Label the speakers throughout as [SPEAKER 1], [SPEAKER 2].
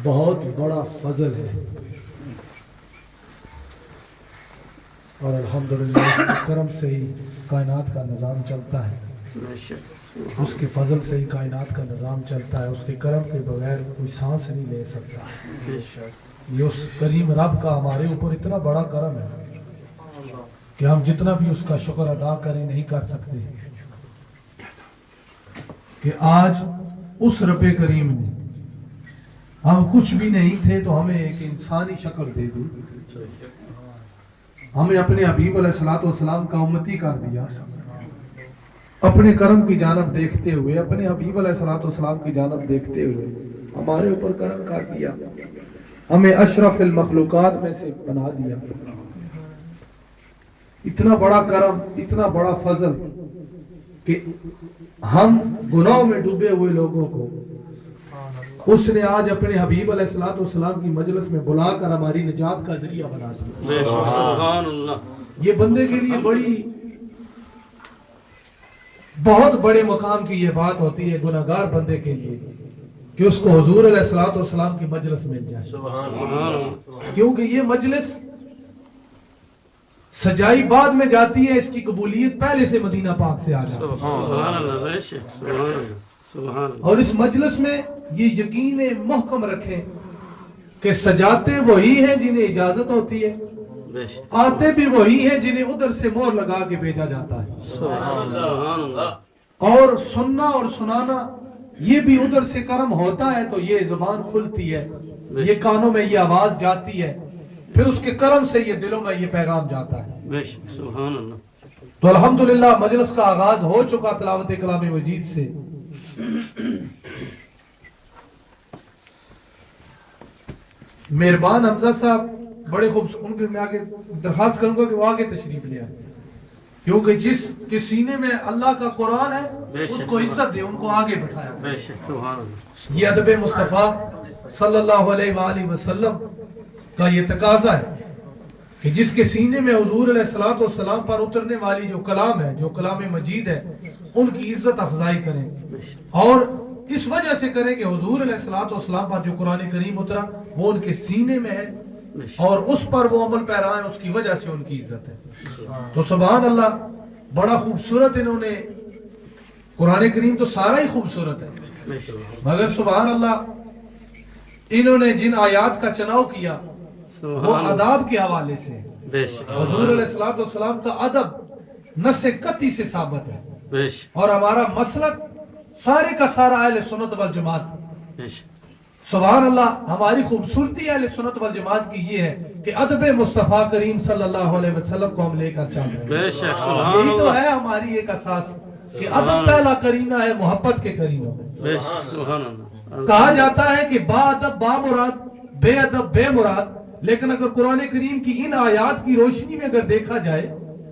[SPEAKER 1] بہت بڑا فضل ہے، اور الحمدللہ اس کے کرم سے ہی کائنات کا نظام چلتا ہے، اس کے فضل سے ہی کائنات کا نظام چلتا ہے، اس کے کرم کے بغیر کوئی سانس نہیں لے سکتا ہے۔ یہ اس کریم رب کا ہمارے اوپر اتنا بڑا کرم ہے کہ ہم جتنا بھی اس کا شکر ادا کریں نہیں کر سکتے، کہ آج اس رب کریم نے، ہم کچھ بھی نہیں تھے تو ہمیں ایک انسانی شکل دے دی، ہمیں اپنے حبیب علیہ السلام کا امتی کر دیا، اپنے کرم کی جانب دیکھتے ہوئے، اپنے حبیب علیہ السلام کی جانب دیکھتے ہوئے ہمارے اوپر کرم کر دیا، ہمیں اشرف المخلوقات میں سے بنا دیا۔ اتنا بڑا کرم، اتنا بڑا فضل کہ ہم گناہوں میں ڈوبے ہوئے لوگوں کو اس نے آج اپنے حبیب علیہ السلام کی مجلس میں بلا کر ہماری نجات کا ذریعہ بنا دیا۔
[SPEAKER 2] سبحان اللہ۔
[SPEAKER 1] یہ بندے کے لیے بہت بڑے مقام کی یہ بات ہوتی ہے، گناہگار بندے کے لیے، کہ اس کو حضور علیہ السلام کی مجلس مل جائے، کیونکہ یہ مجلس سجائی بعد میں جاتی ہے، اس کی قبولیت پہلے سے مدینہ پاک سے آ جاتی ہے۔ اور اس مجلس میں یہ یقین محکم رکھیں کہ سجاتے وہی ہیں جنہیں اجازت ہوتی ہے، آتے بھی وہی ہیں جنہیں ادھر سے مور لگا کے بھیجا جاتا ہے، اور سننا اور سنانا یہ بھی ادھر سے کرم ہوتا ہے تو یہ زبان کھلتی ہے، یہ کانوں میں یہ آواز جاتی ہے، پھر اس کے کرم سے یہ دلوں میں یہ پیغام جاتا ہے۔ تو الحمدللہ مجلس کا آغاز ہو چکا تلاوت کلام مجید سے۔ مہربان حمزہ صاحب بڑے خوبصورت، ان کے میں آگے درخواست کروں گا کہ وہ آگے تشریف لے آئیں، کیونکہ جس کے سینے میں اللہ کا قرآن ہے اس کو عزت دے، ان کو آگے بٹھایا۔ یہ ادب مصطفیٰ صلی اللہ علیہ وآلہ وسلم کا یہ تقاضا ہے کہ جس کے سینے میں حضور علیہ السلام پر اترنے والی جو کلام ہے، جو کلام مجید ہے، ان کی عزت افضائی کریں، اور اس وجہ سے کریں کہ حضور علیہ السلام پر جو قرآن کریم اترا وہ ان کے سینے میں ہے، اور اس پر وہ عمل پیرا ہے، اس کی وجہ سے ان کی عزت ہے۔ تو سبحان اللہ، بڑا خوبصورت انہوں نے، قرآن کریم تو سارا ہی خوبصورت ہے، مگر سبحان اللہ انہوں نے جن آیات کا چناؤ کیا وہ اداب کے حوالے سے، حضور علیہ السلام کا ادب نص قطعی سے ثابت ہے، اور ہمارا مسلک سارے کا سارا اہل سنت والجماعت۔ سبحان اللہ، ہماری خوبصورتی اہل سنت والجماعت کی یہ ہے کہ ادب مصطفیٰ کریم صلی اللہ علیہ وسلم کو ہم لے کر چل رہے ہیں۔ یہی تو ہے ہماری ایک اساس کہ ادب پہلا کرینہ ہے محبت کے کرینوں میں۔ کہا جاتا ہے کہ با ادب با مراد، بے ادب بے مراد، لیکن اگر قرآن کریم کی ان آیات کی روشنی میں اگر دیکھا جائے،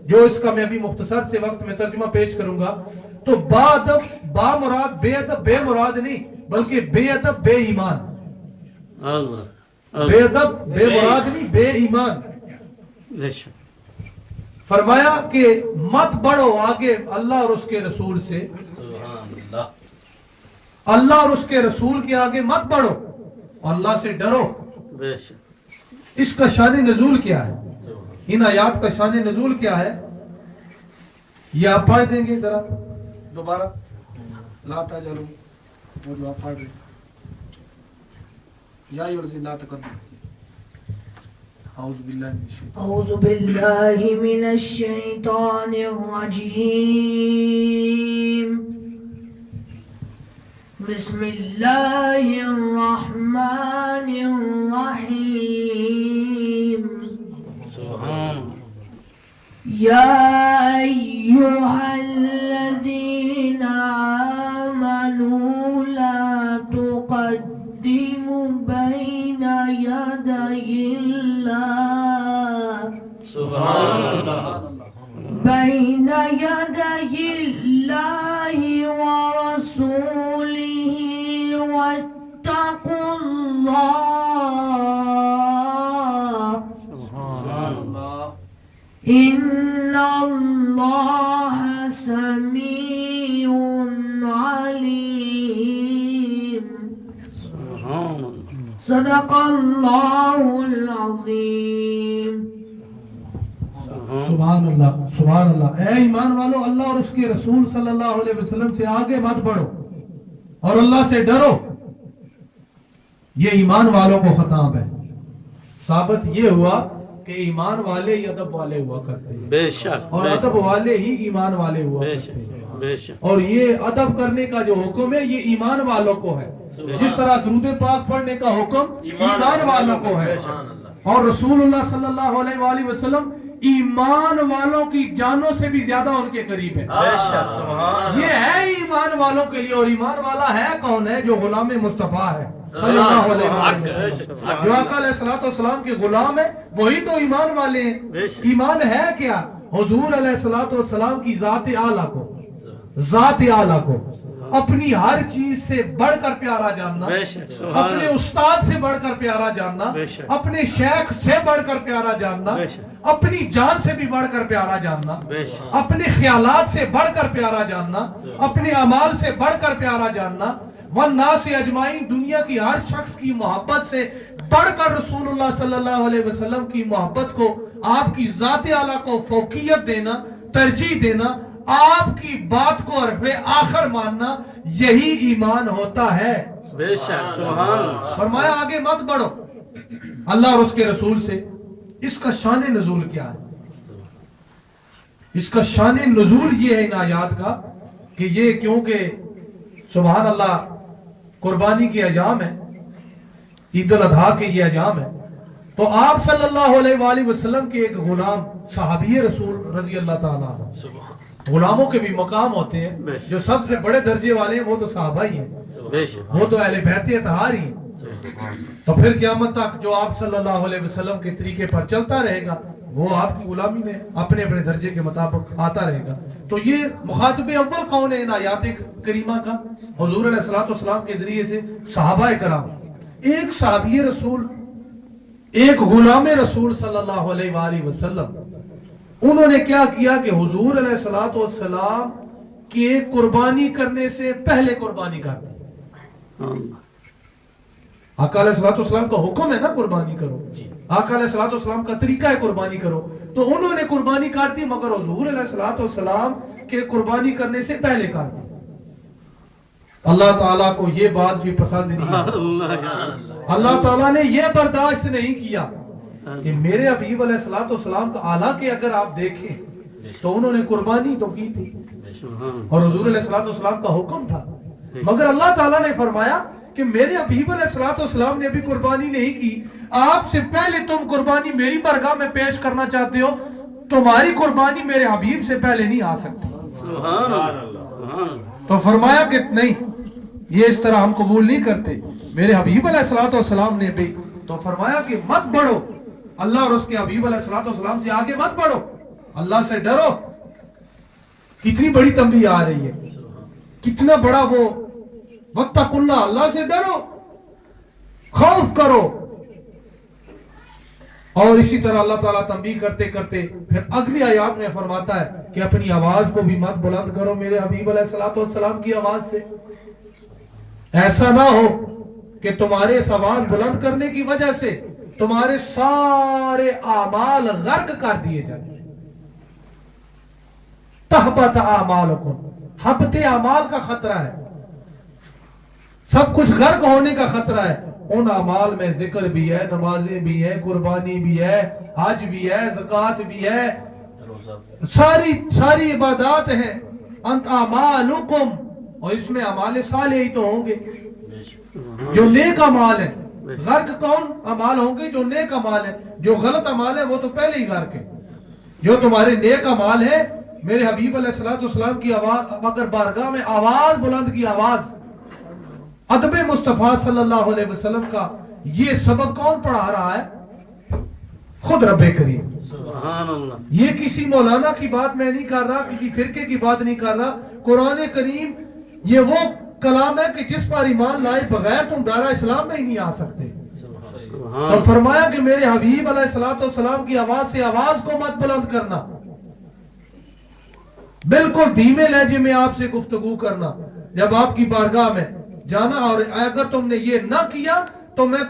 [SPEAKER 1] جو اس کا میں ابھی مختصر سے وقت میں ترجمہ پیش کروں گا، تو با ادب با مراد، بے ادب بے مراد نہیں، بلکہ بے ادب بے ایمان، بے ادب بے مراد نہیں، بے ایمان۔ فرمایا کہ مت بڑھو آگے اللہ اور اس کے رسول سے، اللہ اور اس کے رسول کے آگے مت بڑھو، اللہ سے ڈرو۔ اس کا شان نزول کیا ہے، ان آیات کا شان نزول کیا ہے، یہ آپ پڑھ دیں گے ذرا دوبارہ، لا تجلو، وہ جو آپ پڑھ رہے ہیں، یا ایھا لا تقدم، اعوذ باللہ من الشیطان
[SPEAKER 3] الرجیم، بسم اللہ الرحمن الرحیم، یا ایھا الذین آمنوا لا تقدموا بین یدی اللہ، بین یدی اللہ ورسولہ واتقوا اللہ، ان اللہ سمیع علیم۔ صدق اللہ العظیم.
[SPEAKER 1] سبحان اللہ سبحان اللہ. اے ایمان والو، اللہ اور اس کے رسول صلی اللہ علیہ وسلم سے آگے مت بڑھو اور اللہ سے ڈرو. یہ ایمان والوں کو خطاب ہے. ثابت یہ ہوا کہ ایمان والے ہی ادب والے ہوا کرتے ہیں،
[SPEAKER 2] بے شک،
[SPEAKER 1] اور ادب والے ہی ایمان والے ہوا
[SPEAKER 2] بے
[SPEAKER 1] کرتے ہیں.
[SPEAKER 2] شک، بے شک.
[SPEAKER 1] اور یہ ادب کرنے کا جو حکم ہے یہ ایمان والوں کو ہے. جس طرح درود پاک پڑھنے کا حکم ایمان والوں کو ہے. اور رسول اللہ صلی اللہ علیہ وآلہ وسلم ایمان والوں کی جانوں سے بھی زیادہ ان کے قریب ہے.
[SPEAKER 2] بے شک، سبحان
[SPEAKER 1] یہ ہے ایمان والوں کے لیے. اور ایمان والا ہے کون ہے؟ جو غلام مصطفیٰ ہے صلی اللہ علیہ وسلم. جو آقا علیہ الصلوۃ والسلام کے غلام ہے وہی تو ایمان والے ہیں. ایمان ہے کیا؟ حضور علیہ الصلوۃ والسلام کی ذات اعلیٰ کو، ذات اعلیٰ کو اپنی ہر چیز سے بڑھ کر پیارا جاننا، اپنے استاد سے بڑھ کر پیارا جاننا، اپنے شیخ سے بڑھ کر پیارا جاننا، اپنی جان سے بھی بڑھ کر پیارا جاننا، اپنے خیالات سے بڑھ کر پیارا جاننا، اپنے اعمال سے بڑھ کر پیارا جاننا، والناس اجمعین، دنیا کی ہر شخص کی محبت سے بڑھ کر رسول اللہ صلی اللہ علیہ وسلم کی محبت کو، آپ کی ذات اعلیٰ کو فوقیت دینا، ترجیح دینا، آپ کی بات کو حرف آخر ماننا، یہی ایمان ہوتا ہے.
[SPEAKER 2] بے شک، سبحان اللہ.
[SPEAKER 1] فرمایا آگے مت بڑھو اللہ اور اس کے رسول سے. اس کا شان نزول کیا ہے؟ اس کا شان نزول یہ ہے ان آیات کا کہ یہ کیونکہ سبحان اللہ قربانی کے ایام ہے، عید الاضحیٰ کے یہ ایام ہے، تو آپ صلی اللہ علیہ وآلہ وسلم کے ایک غلام صحابی رسول رضی اللہ تعالیٰ عنہ، غلاموں کے بھی مقام ہوتے ہیں، جو سب سے بڑے درجے والے ہیں وہ تو صحابہ ہی ہیں، وہ تو اہل بیت اطہار ہی ہیں. تو پھر قیامت تک جو آپ صلی اللہ علیہ وسلم کے طریقے پر چلتا رہے گا وہ آپ کی غلامی میں اپنے اپنے درجے کے مطابق آتا رہے گا. تو یہ مخاطب اول کون ہے ان آیات کریمہ کا؟ حضور علیہ الصلوۃ والسلام کے ذریعے سے صحابہ کرام. ایک صحابی رسول، ایک غلام رسول صلی اللہ علیہ وآلہ وسلم، انہوں نے کیا کیا کہ حضور علیہ الصلوۃ والسلام کی قربانی کرنے سے پہلے قربانی کر دی. آقا علیہ الصلوۃ والسلام کا حکم ہے نا قربانی کرو، آقا علیہ الصلوۃ والسلام کا طریقہ ہے قربانی کرو، تو انہوں نے قربانی کر دی مگر حضور علیہ الصلوۃ والسلام کے قربانی کرنے سے پہلے کر دی. اللہ تعالیٰ کو یہ بات بھی پسند نہیں ہے. اللہ تعالیٰ نے یہ برداشت نہیں کیا کہ میرے حبیب علیہ الصلوۃ والسلام کا، حالانکہ اگر آپ دیکھیں تو انہوں نے قربانی تو کی تھی اور حضور علیہ الصلوۃ والسلام کا حکم تھا، مگر اللہ تعالیٰ نے فرمایا کہ میرے حبیب علیہ الصلوۃ والسلام نے ابھی قربانی نہیں کی، آپ سے پہلے تم قربانی میری بارگاہ میں پیش کرنا چاہتے ہو، تمہاری قربانی میرے حبیب سے پہلے نہیں آ سکتی.
[SPEAKER 2] سبحان اللہ.
[SPEAKER 1] تو فرمایا کہ نہیں، یہ اس طرح ہم قبول نہیں کرتے، میرے حبیب علیہ الصلوۃ والسلام نے بھی. تو فرمایا کہ مت بڑھو اللہ اور اس کے حبیب علیہ الصلوۃ والسلام سے آگے مت بڑھو، اللہ سے ڈرو. کتنی بڑی تنبیہ آ رہی ہے، کتنا بڑا وہ واتقوا اللہ، اللہ سے ڈرو، خوف کرو. اور اسی طرح اللہ تعالیٰ تنبیہ کرتے کرتے پھر اگلی آیات میں فرماتا ہے کہ اپنی آواز کو بھی مت بلند کرو میرے حبیب علیہ الصلوۃ والسلام کی آواز سے. ایسا نہ ہو کہ تمہارے اس آواز بلند کرنے کی وجہ سے تمہارے سارے اعمال غرق کر دیے جائیں. تحبط اعمالکم، حبط اعمال کا خطرہ ہے، سب کچھ غرق ہونے کا خطرہ ہے. ان اعمال میں ذکر بھی ہے، نمازیں بھی ہیں، قربانی بھی ہے، حج بھی ہے، زکوٰۃ بھی ہے، ساری عبادات ہیں. انت اعمالکم، اور اس میں اعمال صالح ہی تو ہوں گے جو نیک اعمال ہیں. غرق کون اعمال ہوں گے؟ جو نیک اعمال ہیں. جو غلط اعمال ہیں وہ تو پہلے ہی غرق ہیں. جو تمہارے نیک اعمال ہیں، میرے حبیب علیہ الصلوۃ والسلام کی آواز، اگر بارگاہ میں آواز بلند کی آواز، ادب مصطفیٰ صلی اللہ علیہ وسلم کا یہ سبق کون پڑھا رہا ہے؟ خود رب کریم.
[SPEAKER 2] سبحان اللہ.
[SPEAKER 1] یہ کسی مولانا کی بات میں نہیں کر رہا، کسی فرقے کی بات نہیں کر رہا. قرآن کریم یہ وہ کلام ہے کہ جس پر ایمان لائے بغیر تم دارہ اسلام میں ہی نہیں آ سکتے. اور فرمایا کہ میرے حبیب علیہ الصلوۃ والسلام کی آواز سے آواز کو مت بلند کرنا، بالکل دھیمے لہجے میں آپ سے گفتگو کرنا جب آپ کی بارگاہ میں جانا، اور اگر تم نے یہ نہ کیا تو میں